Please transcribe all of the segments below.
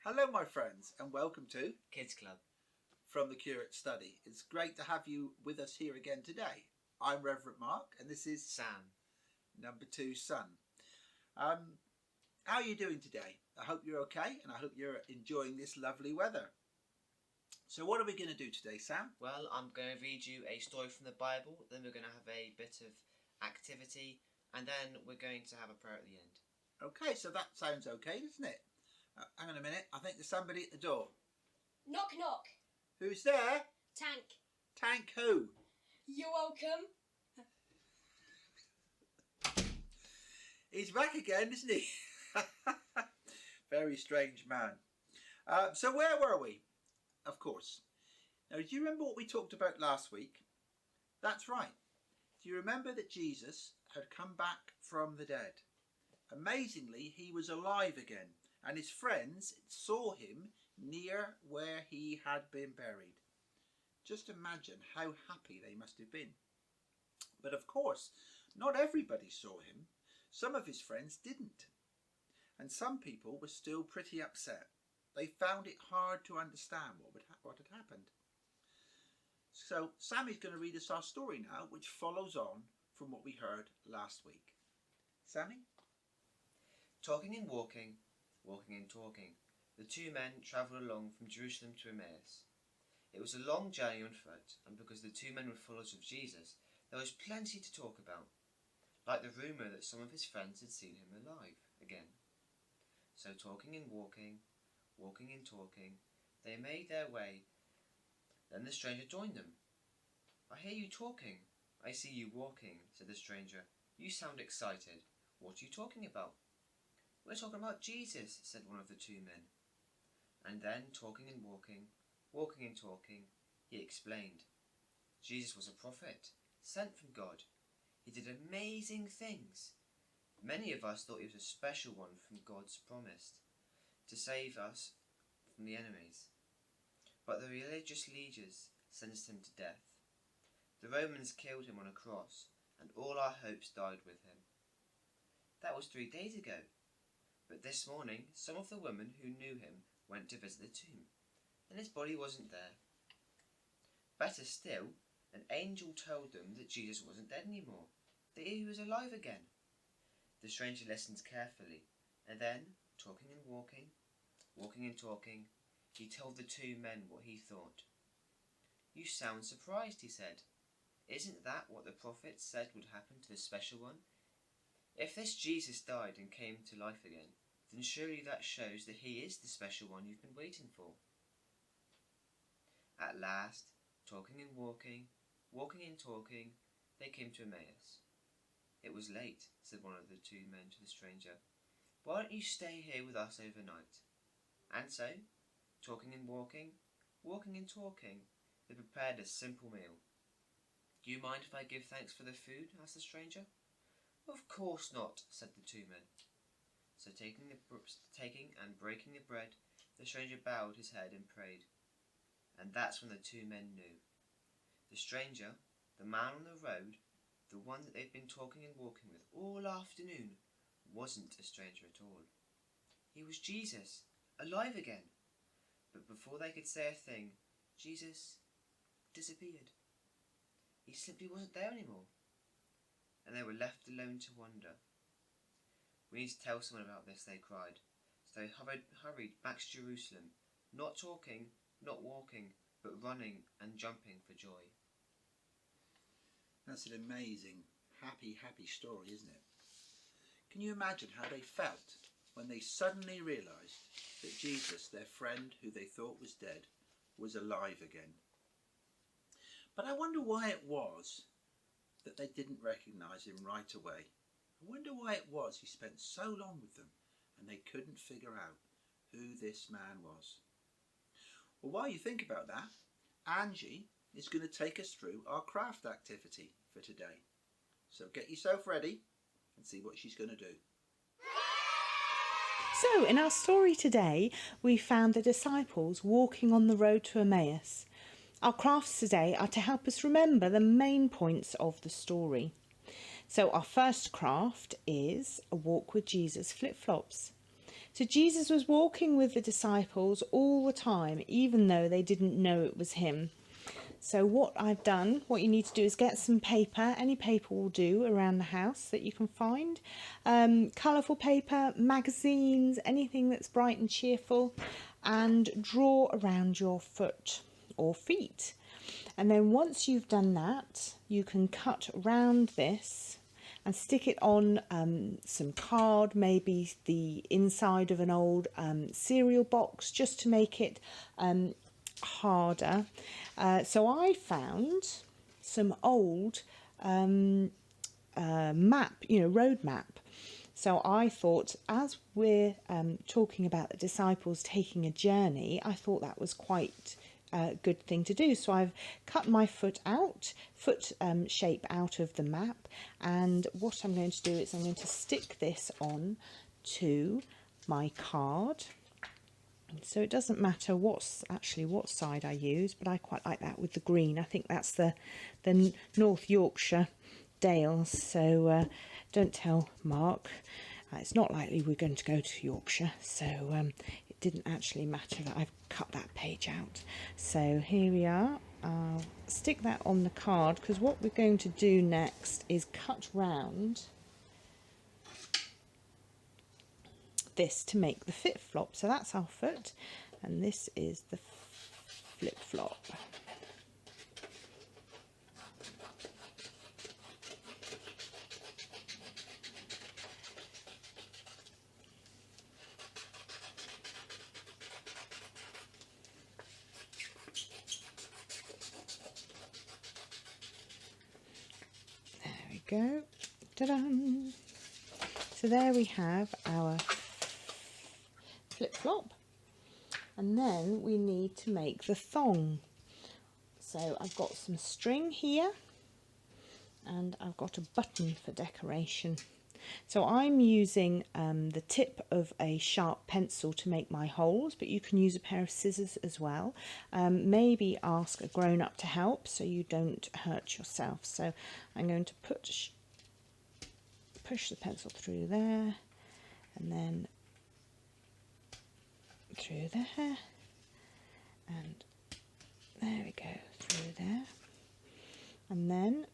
Hello my friends and welcome to Kids Club from the Curate Study. It's great to have you with us here again today. I'm Reverend Mark and this is Sam. number 2 son. How are you doing today? I hope you're okay and I hope you're enjoying this lovely weather. So what are we going to do today, Sam? Well, I'm going to read you a story from the Bible, then we're going to have a bit of activity, and then we're going to have a prayer at the end. Okay, so that sounds okay, doesn't it? Hang on a minute, I think there's somebody at the door. Knock knock. Who's there? Tank. Tank who? You're welcome. He's back again, isn't he? Very strange man. So where were we? Of course. Now, do you remember what we talked about last week? That's right. Do you remember that Jesus had come back from the dead? Amazingly, he was alive again, and his friends saw him near where he had been buried. Just imagine how happy they must have been. But of course, not everybody saw him. Some of his friends didn't. And some people were still pretty upset. They found it hard to understand what had happened. So Sammy's going to read us our story now, which follows on from what we heard last week. Sammy? Talking and walking, walking and talking, the two men travelled along from Jerusalem to Emmaus. It was a long journey on foot, and because the two men were followers of Jesus, there was plenty to talk about, like the rumour that some of his friends had seen him alive again. So talking and walking, walking and talking, they made their way. Then the stranger joined them. "I hear you talking. I see you walking," said the stranger. "You sound excited. What are you talking about?" "We're talking about Jesus," said one of the two men. And then, talking and walking, walking and talking, he explained. Jesus was a prophet, sent from God. He did amazing things. Many of us thought he was a special one from God's promise to save us from the enemies. But the religious leaders sentenced him to death. The Romans killed him on a cross, and all our hopes died with him. That was 3 days ago. But this morning, some of the women who knew him went to visit the tomb, and his body wasn't there. Better still, an angel told them that Jesus wasn't dead anymore, that he was alive again. The stranger listened carefully, and then, talking and walking, walking and talking, he told the two men what he thought. "You sound surprised," he said. "Isn't that what the prophets said would happen to the special one? If this Jesus died and came to life again, then surely that shows that he is the special one you've been waiting for." At last, talking and walking, walking and talking, they came to Emmaus. "It was late," said one of the two men to the stranger. "Why don't you stay here with us overnight?" And so, talking and walking, walking and talking, they prepared a simple meal. "Do you mind if I give thanks for the food?" asked the stranger. "Of course not," said the two men. So taking and breaking the bread, the stranger bowed his head and prayed. And that's when the two men knew. The stranger, the man on the road, the one that they'd been talking and walking with all afternoon, wasn't a stranger at all. He was Jesus, alive again. But before they could say a thing, Jesus disappeared. He simply wasn't there anymore. And they were left alone to wonder. "We need to tell someone about this," they cried. So they hurried back to Jerusalem, not talking, not walking, but running and jumping for joy. That's an amazing, happy story, isn't it? Can you imagine how they felt when they suddenly realised that Jesus, their friend who they thought was dead, was alive again? But I wonder why it was that they didn't recognise him right away. I wonder why it was he spent so long with them and they couldn't figure out who this man was. Well, while you think about that, Angie is going to take us through our craft activity for today. So get yourself ready and see what she's going to do. So, in our story today, we found the disciples walking on the road to Emmaus. Our crafts today are to help us remember the main points of the story. So our first craft is a walk with Jesus flip-flops. So Jesus was walking with the disciples all the time, even though they didn't know it was him. So what I've done, what you need to do is get some paper, any paper will do around the house that you can find. Colourful paper, magazines, anything that's bright and cheerful, and draw around your foot or feet. And then once you've done that, you can cut round this and stick it on some card, maybe the inside of an old cereal box, just to make it harder. So I found some old map, road map. So I thought, as we're talking about the disciples taking a journey, I thought that was quite a good thing to do. So I've cut my foot shape out of the map, and what I'm going to do is I'm going to stick this on to my card. So it doesn't matter what side I use, but I quite like that with the green. I think that's the North Yorkshire Dales. So don't tell Mark. It's not likely we're going to go to Yorkshire. So it didn't actually matter that I've cut that page out. So here we are. I'll stick that on the card, because what we're going to do next is cut round this to make the flip flop. So that's our foot, and this is the flip flop. There we go. Ta-da! So there we have our flip-flop, and then we need to make the thong. So I've got some string here, and I've got a button for decoration. So I'm using the tip of a sharp pencil to make my holes, but you can use a pair of scissors as well. Maybe ask a grown-up to help so you don't hurt yourself. So I'm going to push the pencil through there, and then through there, and there we go, through there, and then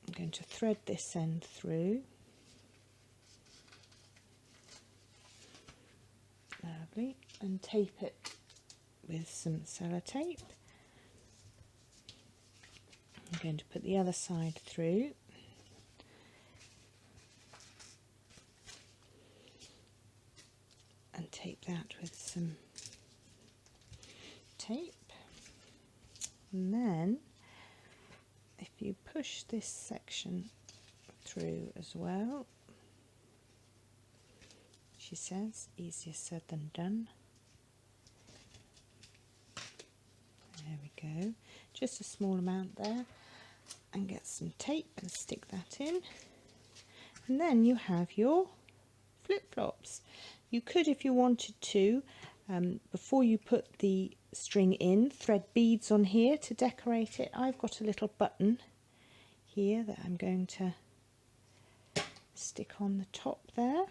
I'm going to thread this end through. Lovely. And tape it with some sellotape. I'm going to put the other side through. And tape that with some tape. And then if you push this section through as well, she says, easier said than done. There we go. Just a small amount there, and get some tape and stick that in. And then you have your flip-flops. You could, if you wanted to, before you put the string in, thread beads on here to decorate it. I've got a little button here that I'm going to stick on the top there.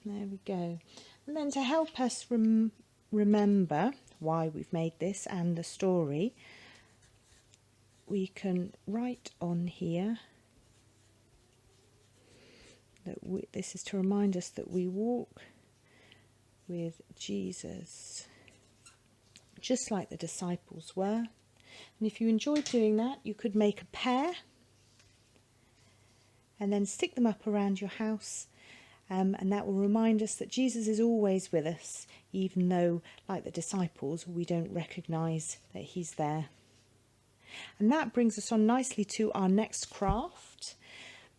There we go. And then to help us remember why we've made this and the story, we can write on here that this is to remind us that we walk with Jesus, just like the disciples were. And if you enjoyed doing that, you could make a pair and then stick them up around your house, and that will remind us that Jesus is always with us, even though, like the disciples, we don't recognise that he's there. And that brings us on nicely to our next craft.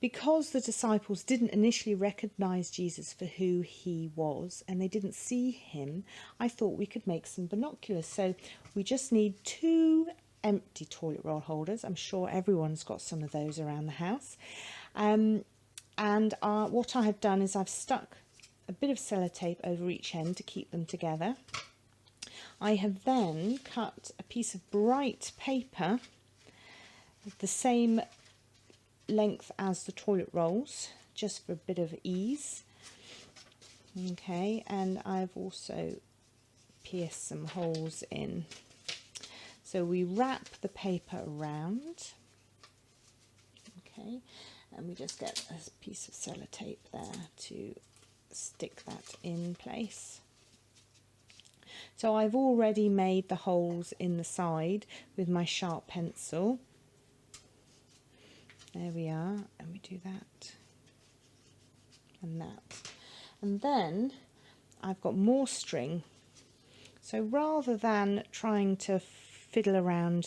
Because the disciples didn't initially recognise Jesus for who he was, and they didn't see him, I thought we could make some binoculars. So we just need 2 empty toilet roll holders. I'm sure everyone's got some of those around the house. What I have done is I've stuck a bit of sellotape over each end to keep them together. I have then cut a piece of bright paper the same length as the toilet rolls, just for a bit of ease, Okay, and I've also pierced some holes in. So we wrap the paper around, okay, and we just get a piece of sellotape there to stick that in place. So I've already made the holes in the side with my sharp pencil. There we are, and we do that and that. And then I've got more string. So rather than trying to fiddle around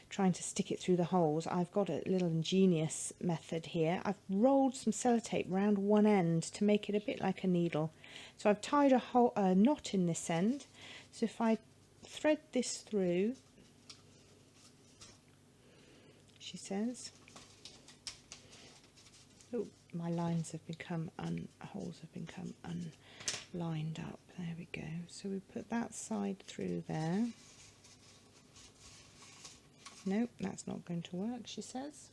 trying to stick it through the holes, I've got a little ingenious method here. I've rolled some sellotape round one end to make it a bit like a needle. So I've tied a knot in this end. So if I thread this through, she says, oh, my lines have become holes have become unlined up. There we go. So we put that side through there. Nope, that's not going to work, she says.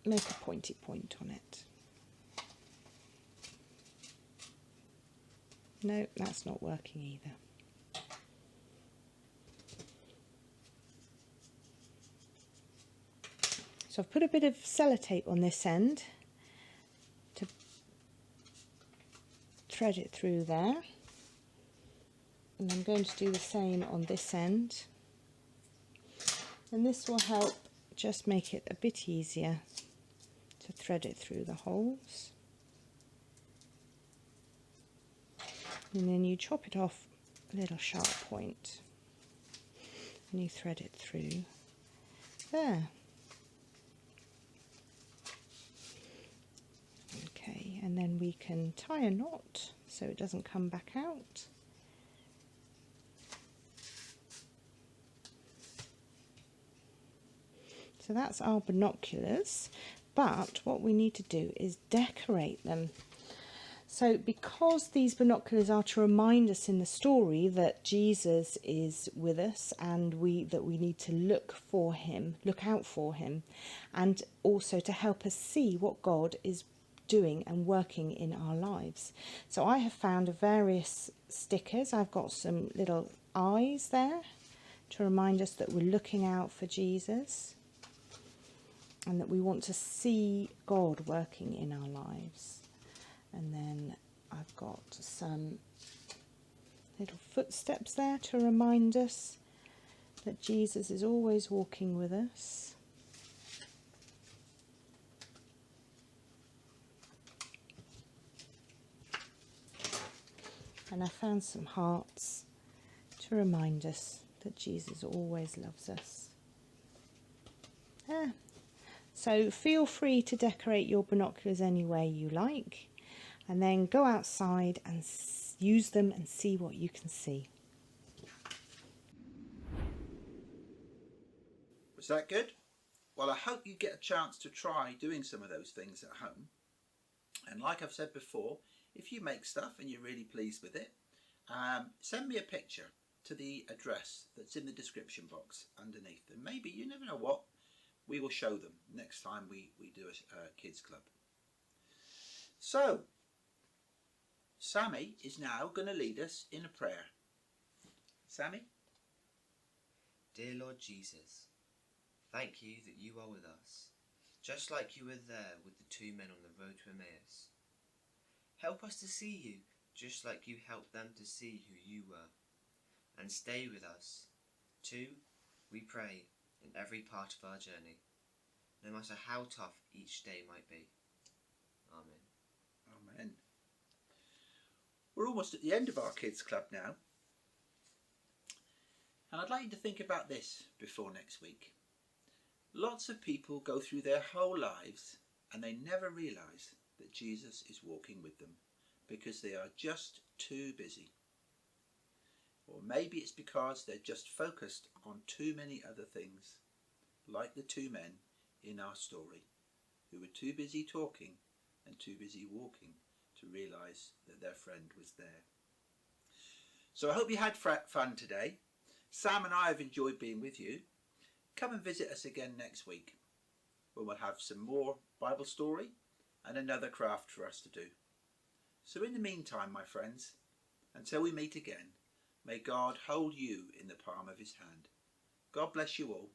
Make a pointy point on it. No, that's not working either. So I've put a bit of sellotape on this end to thread it through there. And I'm going to do the same on this end. And this will help just make it a bit easier to thread it through the holes. And then you chop it off a little sharp point and you thread it through there. Okay, and then we can tie a knot so it doesn't come back out. So that's our binoculars, but what we need to do is decorate them. So because these binoculars are to remind us in the story that Jesus is with us and that we need to look out for him, and also to help us see what God is doing and working in our lives. So I have found various stickers. I've got some little eyes there to remind us that we're looking out for Jesus and that we want to see God working in our lives. And then I've got some little footsteps there to remind us that Jesus is always walking with us. And I found some hearts to remind us that Jesus always loves us. So feel free to decorate your binoculars any way you like, and then go outside and use them and see what you can see. Was that good? Well, I hope you get a chance to try doing some of those things at home. And like I've said before, if you make stuff and you're really pleased with it, send me a picture to the address that's in the description box underneath. And maybe, you never know what, we will show them next time we do a kids club. So, Sammy is now going to lead us in a prayer. Sammy? Dear Lord Jesus, thank you that you are with us, just like you were there with the two men on the road to Emmaus. Help us to see you, just like you helped them to see who you were, and stay with us, too, we pray, in every part of our journey, no matter how tough each day might be. Amen. Amen. We're almost at the end of our kids club now. And I'd like you to think about this before next week. Lots of people go through their whole lives and they never realise that Jesus is walking with them because they are just too busy. Or maybe it's because they're just focused on too many other things, like the two men in our story, who were too busy talking and too busy walking to realise that their friend was there. So I hope you had fun today. Sam and I have enjoyed being with you. Come and visit us again next week, when we'll have some more Bible story and another craft for us to do. So in the meantime, my friends, until we meet again, may God hold you in the palm of his hand. God bless you all.